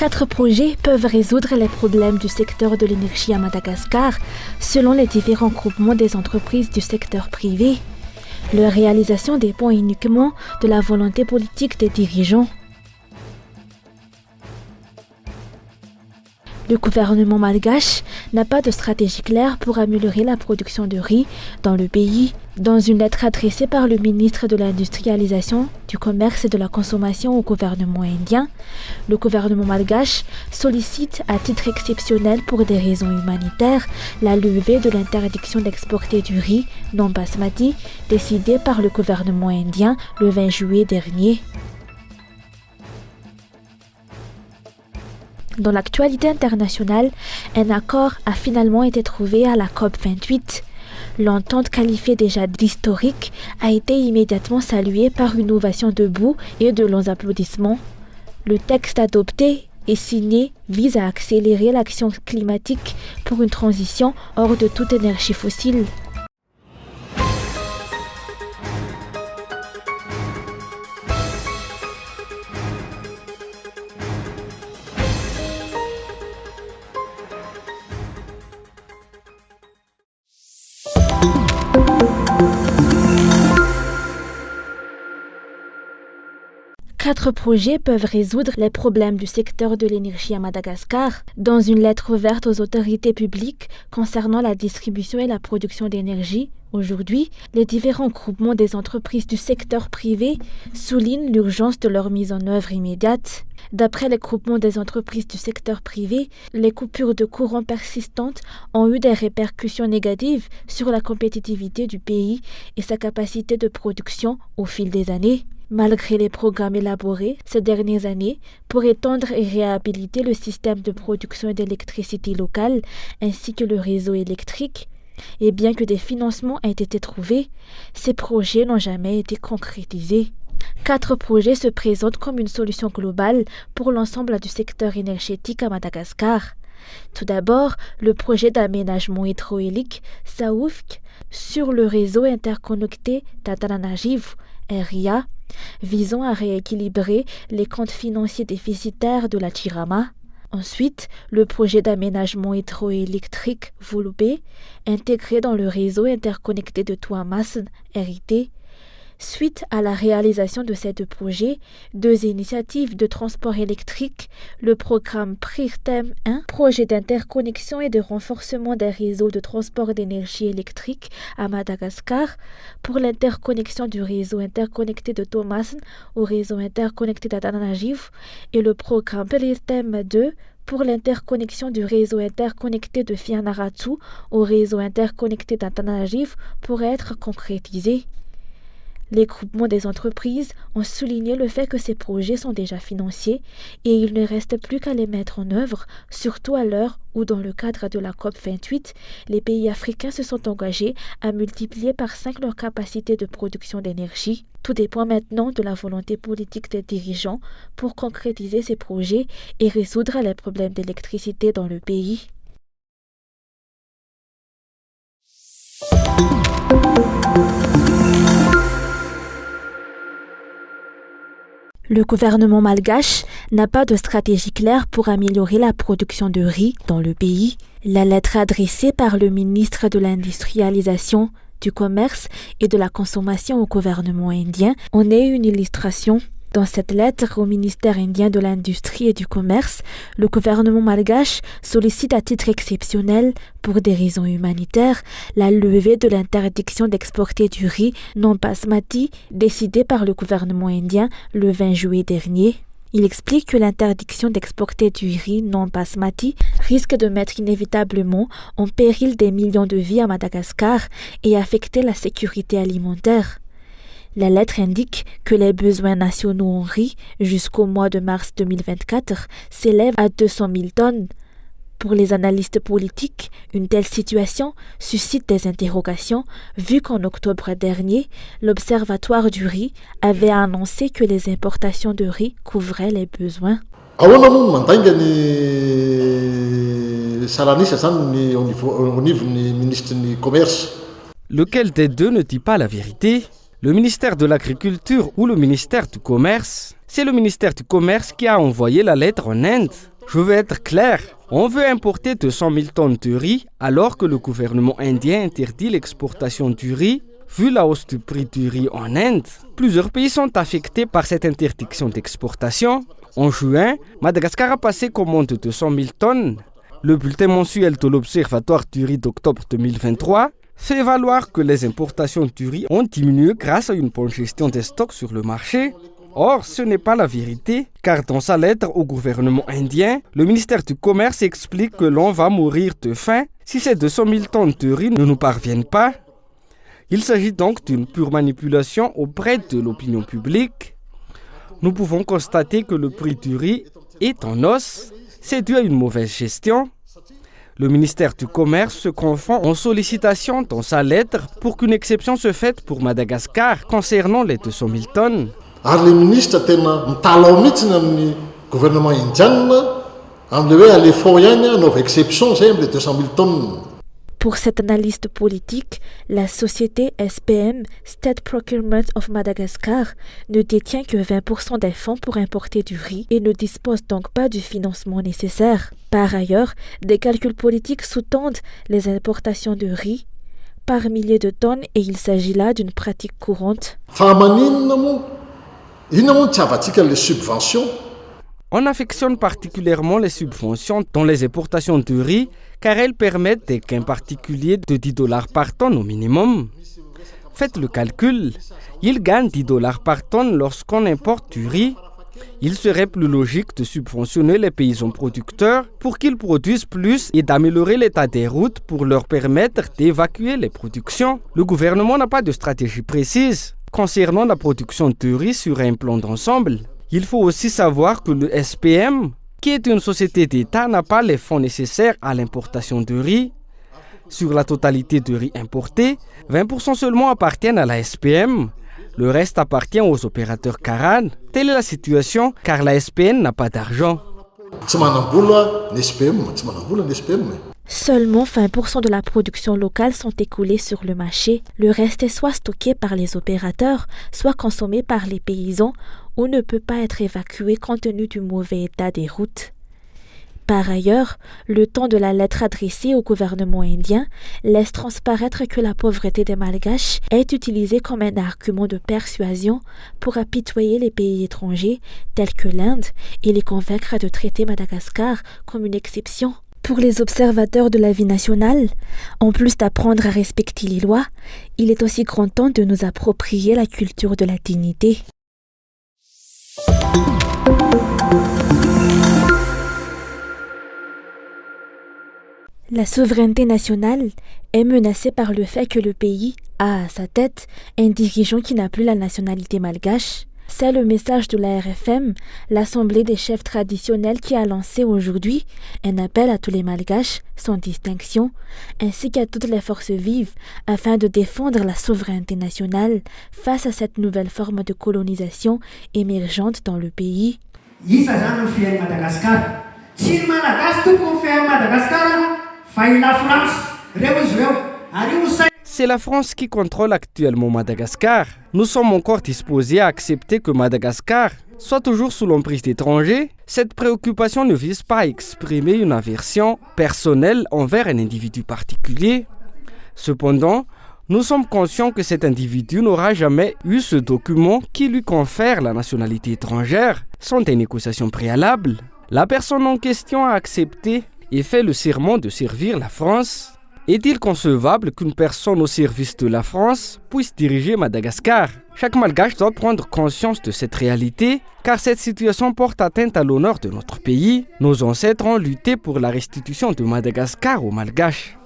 4 projets peuvent résoudre les problèmes du secteur de l'énergie à Madagascar, selon les différents groupements des entreprises du secteur privé. Leur réalisation dépend uniquement de la volonté politique des dirigeants. Le gouvernement malgache n'a pas de stratégie claire pour améliorer la production de riz dans le pays. Dans une lettre adressée par le ministre de l'Industrialisation, du Commerce et de la Consommation au gouvernement indien, le gouvernement malgache sollicite à titre exceptionnel pour des raisons humanitaires la levée de l'interdiction d'exporter du riz non basmati décidée par le gouvernement indien le 20 juillet dernier. Dans l'actualité internationale, un accord a finalement été trouvé à la COP28. L'entente qualifiée déjà d'historique a été immédiatement saluée par une ovation debout et de longs applaudissements. Le texte adopté et signé vise à accélérer l'action climatique pour une transition hors de toute énergie fossile. Quatre projets peuvent résoudre les problèmes du secteur de l'énergie à Madagascar. Dans une lettre ouverte aux autorités publiques concernant la distribution et la production d'énergie, aujourd'hui, les différents groupements des entreprises du secteur privé soulignent l'urgence de leur mise en œuvre immédiate. D'après les groupements des entreprises du secteur privé, les coupures de courant persistantes ont eu des répercussions négatives sur la compétitivité du pays et sa capacité de production au fil des années. Malgré les programmes élaborés ces dernières années pour étendre et réhabiliter le système de production d'électricité locale ainsi que le réseau électrique, et bien que des financements aient été trouvés, ces projets n'ont jamais été concrétisés. 4 projets se présentent comme une solution globale pour l'ensemble du secteur énergétique à Madagascar. Tout d'abord, le projet d'aménagement hydraulique SAOUFC sur le réseau interconnecté d'Antananarivo, RIA, visant à rééquilibrer les comptes financiers déficitaires de la Chirama. Ensuite, le projet d'aménagement hydroélectrique Volubé, intégré dans le réseau interconnecté de Tuamasin, RIT. Suite à la réalisation de ces 2 projets, 2 initiatives de transport électrique, le programme PRIRTEM 1, projet d'interconnexion et de renforcement des réseaux de transport d'énergie électrique à Madagascar, pour l'interconnexion du réseau interconnecté de Tuamasin au réseau interconnecté d'Antananarivo, et le programme PRIRTEM 2, pour l'interconnexion du réseau interconnecté de Fianarantsoa au réseau interconnecté d'Antananarivo pourrait être concrétisé. Les groupements des entreprises ont souligné le fait que ces projets sont déjà financiers et il ne reste plus qu'à les mettre en œuvre, surtout à l'heure où, dans le cadre de la COP28, les pays africains se sont engagés à multiplier par 5 leur capacité de production d'énergie. Tout dépend maintenant de la volonté politique des dirigeants pour concrétiser ces projets et résoudre les problèmes d'électricité dans le pays. Le gouvernement malgache n'a pas de stratégie claire pour améliorer la production de riz dans le pays. La lettre adressée par le ministre de l'Industrialisation, du Commerce et de la Consommation au gouvernement indien en est une illustration. Dans cette lettre au ministère indien de l'Industrie et du Commerce, le gouvernement malgache sollicite à titre exceptionnel, pour des raisons humanitaires, la levée de l'interdiction d'exporter du riz non basmati décidée par le gouvernement indien le 20 juillet dernier. Il explique que l'interdiction d'exporter du riz non basmati risque de mettre inévitablement en péril des millions de vies à Madagascar et affecter la sécurité alimentaire. La lettre indique que les besoins nationaux en riz jusqu'au mois de mars 2024 s'élèvent à 200 000 tonnes. Pour les analystes politiques, une telle situation suscite des interrogations vu qu'en octobre dernier, l'Observatoire du riz avait annoncé que les importations de riz couvraient les besoins. Lequel des deux ne dit pas la vérité ? Le ministère de l'Agriculture ou le ministère du Commerce ? C'est le ministère du Commerce qui a envoyé la lettre en Inde. Je veux être clair, on veut importer 200 000 tonnes de riz alors que le gouvernement indien interdit l'exportation du riz. Vu la hausse du prix du riz en Inde, plusieurs pays sont affectés par cette interdiction d'exportation. En juin, Madagascar a passé commande de 200 000 tonnes. Le bulletin mensuel de l'Observatoire du riz d'octobre 2023 fait valoir que les importations du riz ont diminué grâce à une bonne gestion des stocks sur le marché. Or, ce n'est pas la vérité, car dans sa lettre au gouvernement indien, le ministère du Commerce explique que l'on va mourir de faim si ces 200 000 tonnes de riz ne nous parviennent pas. Il s'agit donc d'une pure manipulation auprès de l'opinion publique. Nous pouvons constater que le prix du riz est en hausse. C'est dû à une mauvaise gestion. Le ministère du Commerce se confond en sollicitation dans sa lettre pour qu'une exception se fasse pour Madagascar concernant les 200 000 tonnes. Ary le ministre tena mitalao mihitsy amin'ny gouvernement indienne amin'le hoe alefao ihany anaova exception zay amin'le 200 000 tonnes. Pour cet analyste politique, la société SPM, State Procurement of Madagascar, ne détient que 20% des fonds pour importer du riz et ne dispose donc pas du financement nécessaire. Par ailleurs, des calculs politiques sous-tendent les importations de riz par milliers de tonnes et il s'agit là d'une pratique courante. On affectionne particulièrement les subventions dans les importations de riz car elles permettent des gains particuliers de $10 par tonne au minimum. Faites le calcul, ils gagnent $10 par tonne lorsqu'on importe du riz. Il serait plus logique de subventionner les paysans producteurs pour qu'ils produisent plus et d'améliorer l'état des routes pour leur permettre d'évacuer les productions. Le gouvernement n'a pas de stratégie précise concernant la production de riz sur un plan d'ensemble. Il faut aussi savoir que le SPM, qui est une société d'État, n'a pas les fonds nécessaires à l'importation de riz. Sur la totalité de riz importé, 20% seulement appartiennent à la SPM. Le reste appartient aux opérateurs Karan. Telle est la situation car la SPN n'a pas d'argent. Seulement 20% de la production locale sont écoulés sur le marché. Le reste est soit stocké par les opérateurs, soit consommé par les paysans ou ne peut pas être évacué compte tenu du mauvais état des routes. Par ailleurs, le ton de la lettre adressée au gouvernement indien laisse transparaître que la pauvreté des Malgaches est utilisée comme un argument de persuasion pour apitoyer les pays étrangers tels que l'Inde et les convaincre de traiter Madagascar comme une exception. Pour les observateurs de la vie nationale, en plus d'apprendre à respecter les lois, il est aussi grand temps de nous approprier la culture de la dignité. La souveraineté nationale est menacée par le fait que le pays a à sa tête un dirigeant qui n'a plus la nationalité malgache. C'est le message de la RFM, l'Assemblée des chefs traditionnels qui a lancé aujourd'hui un appel à tous les Malgaches, sans distinction, ainsi qu'à toutes les forces vives, afin de défendre la souveraineté nationale face à cette nouvelle forme de colonisation émergente dans le pays. C'est la France qui contrôle actuellement Madagascar. Nous sommes encore disposés à accepter que Madagascar soit toujours sous l'emprise d'étrangers. Cette préoccupation ne vise pas à exprimer une aversion personnelle envers un individu particulier. Cependant, nous sommes conscients que cet individu n'aura jamais eu ce document qui lui confère la nationalité étrangère sans des négociations préalables. La personne en question a accepté et fait le serment de servir la France. Est-il concevable qu'une personne au service de la France puisse diriger Madagascar ? Chaque Malgache doit prendre conscience de cette réalité, car cette situation porte atteinte à l'honneur de notre pays. Nos ancêtres ont lutté pour la restitution de Madagascar aux Malgaches.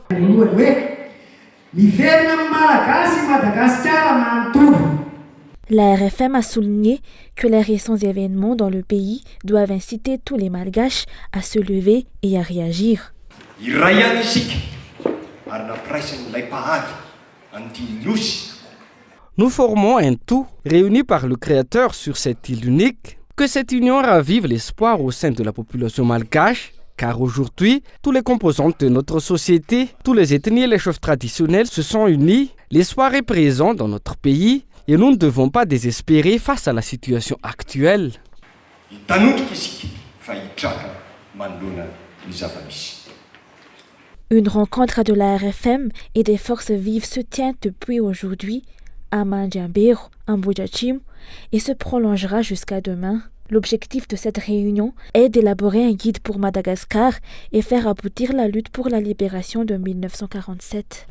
La RFM a souligné que les récents événements dans le pays doivent inciter tous les Malgaches à se lever et à réagir. Nous formons un tout, réuni par le Créateur sur cette île unique. Que cette union ravive l'espoir au sein de la population malgache, car aujourd'hui, tous les composants de notre société, tous les ethnies et les chefs traditionnels se sont unis. L'espoir est présent dans notre pays et nous ne devons pas désespérer face à la situation actuelle. Une rencontre de la RFM et des forces vives se tient depuis aujourd'hui à Mandjambero, en Boudjachim, et se prolongera jusqu'à demain. L'objectif de cette réunion est d'élaborer un guide pour Madagascar et faire aboutir la lutte pour la libération de 1947.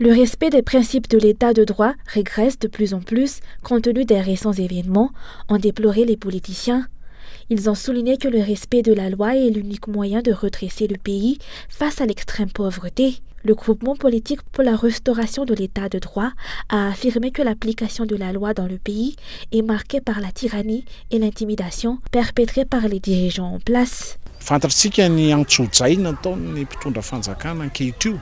Le respect des principes de l'état de droit régresse de plus en plus compte tenu des récents événements, ont déploré les politiciens. Ils ont souligné que le respect de la loi est l'unique moyen de redresser le pays face à l'extrême pauvreté. Le groupement politique pour la restauration de l'état de droit a affirmé que l'application de la loi dans le pays est marquée par la tyrannie et l'intimidation perpétrées par les dirigeants en place. Fantatsika ny antsojaina nataon'ny mpitondra fanjakana ankehitrio.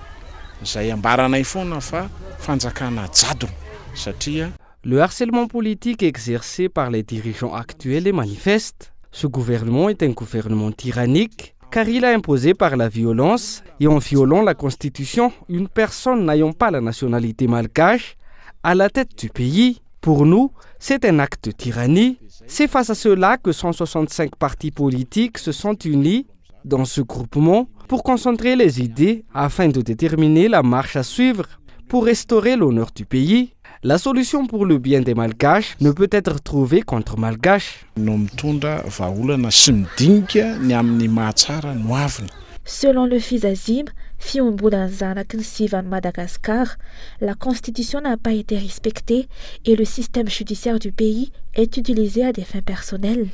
Izay ambaranay foana fa fanjakana jadona satria le harcèlement politique exercé par les dirigeants actuels est manifeste. Ce gouvernement est un gouvernement tyrannique car il a imposé par la violence et en violant la Constitution une personne n'ayant pas la nationalité malgache à la tête du pays. Pour nous, c'est un acte de tyrannie. C'est face à cela que 165 partis politiques se sont unis dans ce groupement pour concentrer les idées afin de déterminer la marche à suivre pour restaurer l'honneur du pays. La solution pour le bien des Malgaches ne peut être trouvée contre Malgaches. Selon le Fizazim, Fiumbulanzanakinsivan Madagascar, la constitution n'a pas été respectée et le système judiciaire du pays est utilisé à des fins personnelles.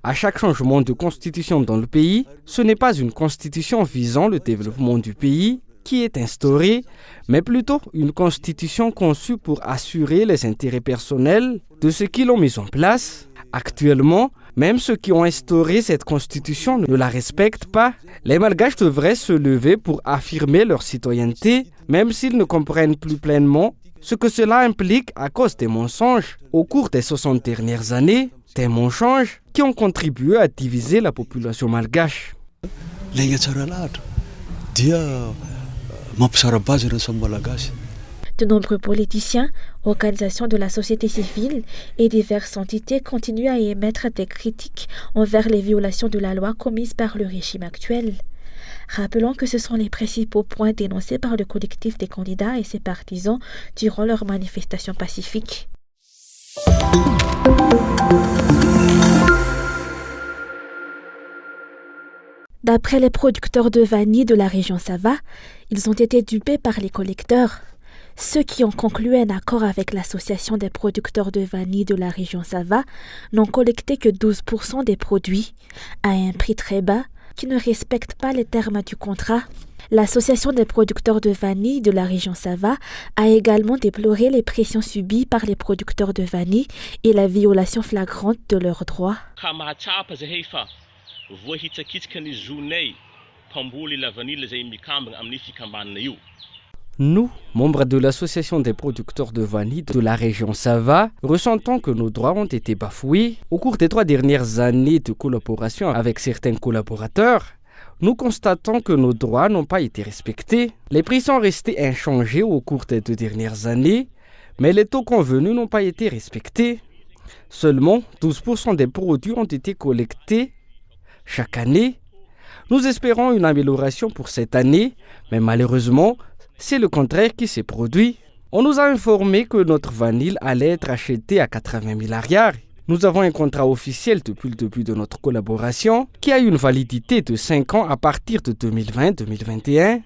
À chaque changement de constitution dans le pays, ce n'est pas une constitution visant le développement du pays qui est instaurée, mais plutôt une constitution conçue pour assurer les intérêts personnels de ceux qui l'ont mise en place. Actuellement, même ceux qui ont instauré cette constitution ne la respectent pas. Les Malgaches devraient se lever pour affirmer leur citoyenneté, même s'ils ne comprennent plus pleinement ce que cela implique à cause des mensonges. Au cours des 60 dernières années, des mensonges qui ont contribué à diviser la population malgache. De nombreux politiciens, organisations de la société civile et diverses entités continuent à émettre des critiques envers les violations de la loi commises par le régime actuel. Rappelons que ce sont les principaux points dénoncés par le collectif des candidats et ses partisans durant leurs manifestations pacifiques. D'après les producteurs de vanille de la région Sava, ils ont été dupés par les collecteurs. Ceux qui ont conclu un accord avec l'association des producteurs de vanille de la région Sava n'ont collecté que 12% des produits, à un prix très bas, qui ne respectent pas les termes du contrat. L'association des producteurs de vanille de la région Sava a également déploré les pressions subies par les producteurs de vanille et la violation flagrante de leurs droits. Nous, membres de l'association des producteurs de vanille de la région Sava, ressentons que nos droits ont été bafoués. Au cours des 3 dernières années de collaboration avec certains collaborateurs, nous constatons que nos droits n'ont pas été respectés. Les prix sont restés inchangés au cours des 2 dernières années, mais les taux convenus n'ont pas été respectés. Seulement 12% des produits ont été collectés chaque année. Nous espérons une amélioration pour cette année, mais malheureusement, c'est le contraire qui s'est produit. On nous a informé que notre vanille allait être achetée à 80 000 ariars. Nous avons un contrat officiel depuis le début de notre collaboration qui a une validité de 5 ans à partir de 2020-2021.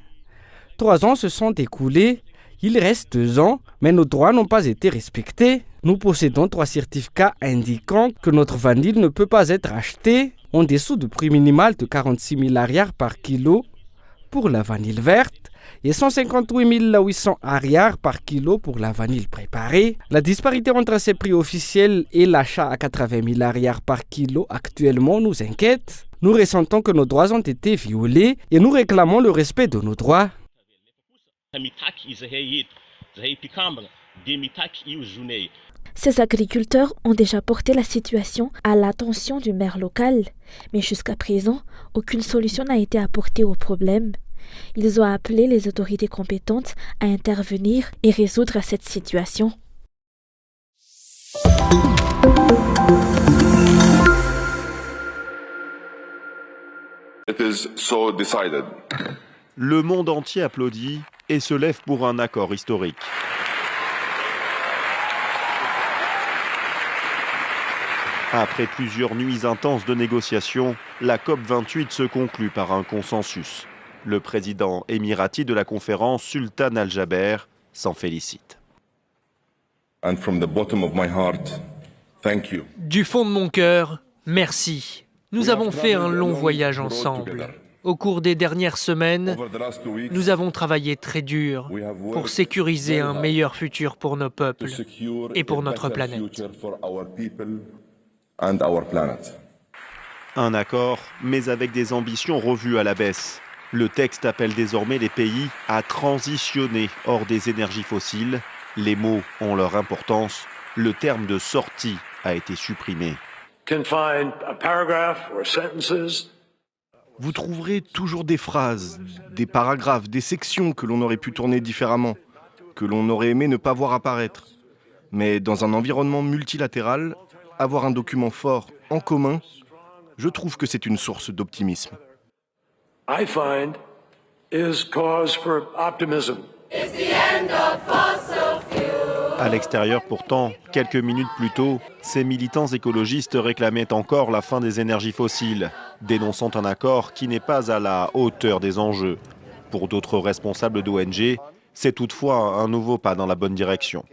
3 ans se sont écoulés. Il reste 2 ans, mais nos droits n'ont pas été respectés. Nous possédons 3 certificats indiquant que notre vanille ne peut pas être achetée en dessous du prix minimal de 46 000 ariars par kilo pour la vanille verte et 158 800 ariars par kilo pour la vanille préparée. La disparité entre ces prix officiels et l'achat à 80 000 ariars par kilo actuellement nous inquiète. Nous ressentons que nos droits ont été violés et nous réclamons le respect de nos droits. Ces agriculteurs ont déjà porté la situation à l'attention du maire local, mais jusqu'à présent, aucune solution n'a été apportée au problème. Ils ont appelé les autorités compétentes à intervenir et résoudre cette situation. It is so decided. Le monde entier applaudit et se lève pour un accord historique. Après plusieurs nuits intenses de négociations, la COP28 se conclut par un consensus. Le président émirati de la conférence, Sultan Al-Jaber, s'en félicite. And from the bottom of my heart, thank you. Du fond de mon cœur, merci. Nous avons fait un long voyage ensemble. Au cours des dernières semaines, nous avons travaillé très dur pour sécuriser un meilleur futur pour nos peuples et pour notre planète. Un accord, mais avec des ambitions revues à la baisse. Le texte appelle désormais les pays à transitionner hors des énergies fossiles. Les mots ont leur importance. Le terme de sortie a été supprimé. Vous trouverez toujours des phrases, des paragraphes, des sections que l'on aurait pu tourner différemment, que l'on aurait aimé ne pas voir apparaître. Mais dans un environnement multilatéral, avoir un document fort en commun, je trouve que c'est une source d'optimisme. I find is cause for optimism. À l'extérieur pourtant, quelques minutes plus tôt, ces militants écologistes réclamaient encore la fin des énergies fossiles, dénonçant un accord qui n'est pas à la hauteur des enjeux. Pour d'autres responsables d'ONG, c'est toutefois un nouveau pas dans la bonne direction.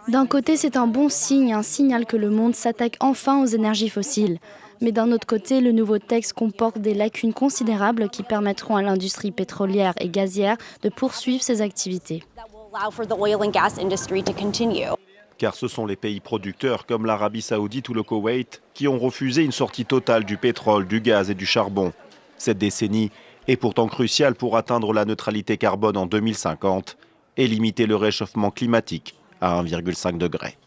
D'un côté, c'est un bon signe, un signal que le monde s'attaque enfin aux énergies fossiles. Mais d'un autre côté, le nouveau texte comporte des lacunes considérables qui permettront à l'industrie pétrolière et gazière de poursuivre ses activités. Car ce sont les pays producteurs comme l'Arabie Saoudite ou le Koweït qui ont refusé une sortie totale du pétrole, du gaz et du charbon. Cette décennie est pourtant cruciale pour atteindre la neutralité carbone en 2050 et limiter le réchauffement climatique à 1,5 degré.